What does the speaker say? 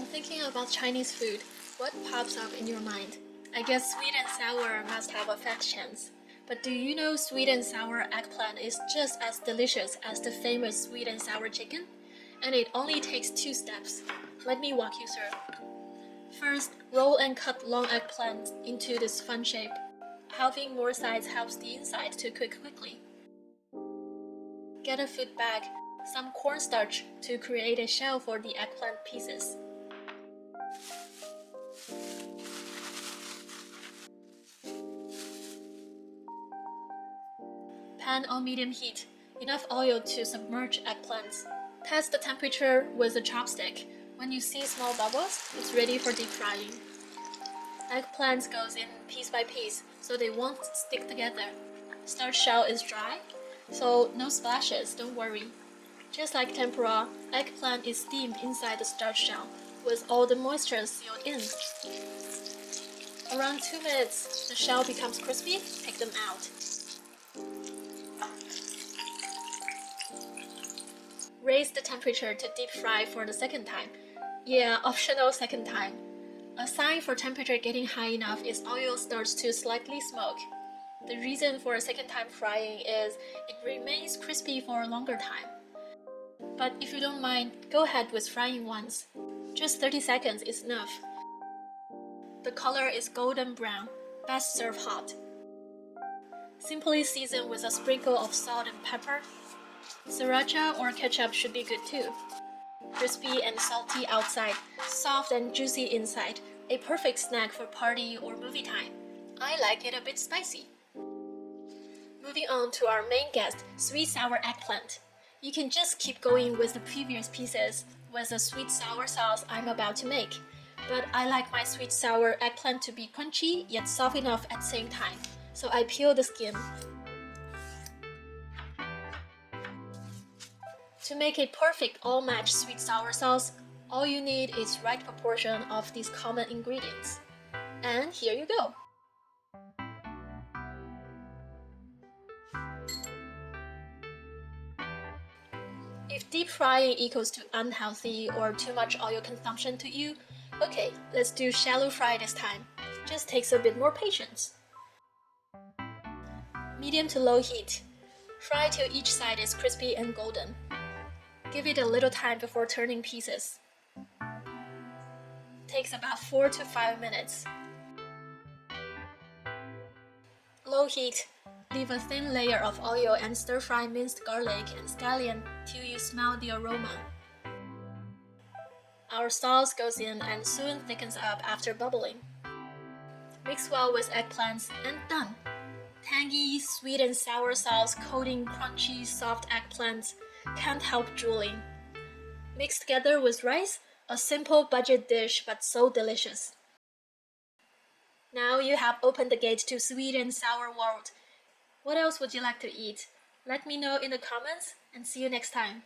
thinking about Chinese food, what pops up in your mind? I guess sweet and sour must have a fat chance. But do you know sweet and sour eggplant is just as delicious as the famous sweet and sour chicken? And it only takes 2 steps. Let me walk you through. First, roll and cut long eggplant into this fun shape. Having more sides helps the inside to cook quickly. Get a food bag, some cornstarch to create a shell for the eggplant pieces. Pan on medium heat, enough oil to submerge eggplants. Test the temperature with a chopstick. When you see small bubbles, it's ready for deep frying. Eggplants goes in piece by piece, so they won't stick together. Starch shell is dry, so no splashes, don't worry. Just like tempura, eggplant is steamed inside the starch shell, with all the moisture sealed in. Around 2 minutes, the shell becomes crispy, take them out. Raise the temperature to deep fry for the second time. Yeah, optional second time. A sign for temperature getting high enough is oil starts to slightly smoke. The reason for a second time frying is it remains crispy for a longer time. But if you don't mind, go ahead with frying once. Just 30 seconds is enough. The color is golden brown, best serve hot. Simply season with a sprinkle of salt and pepper. Sriracha or ketchup should be good too. Crispy and salty outside, soft and juicy inside. A perfect snack for party or movie time. I like it a bit spicy. Moving on to our main guest, sweet sour eggplant. You can just keep going with the previous pieces with the sweet sour sauce I'm about to make. But I like my sweet sour eggplant to be crunchy yet soft enough at the same time. So I peel the skin. To make a perfect all-match sweet sour sauce, all you need is right proportion of these common ingredients. And here you go! If deep frying equals to unhealthy or too much oil consumption to you, okay, let's do shallow fry this time. Just takes a bit more patience. Medium to low heat. Fry till each side is crispy and golden. Give it a little time before turning pieces. Takes about 4 to 5 minutes. Low heat. Leave a thin layer of oil and stir-fry minced garlic and scallion till you smell the aroma. Our sauce goes in and soon thickens up after bubbling. Mix well with eggplants and done! Tangy, sweet and sour sauce coating crunchy, soft eggplants. Can't help drooling. Mixed together with rice, a simple budget dish but so delicious. Now you have opened the gate to sweet and sour world. What else would you like to eat? Let me know in the comments and see you next time.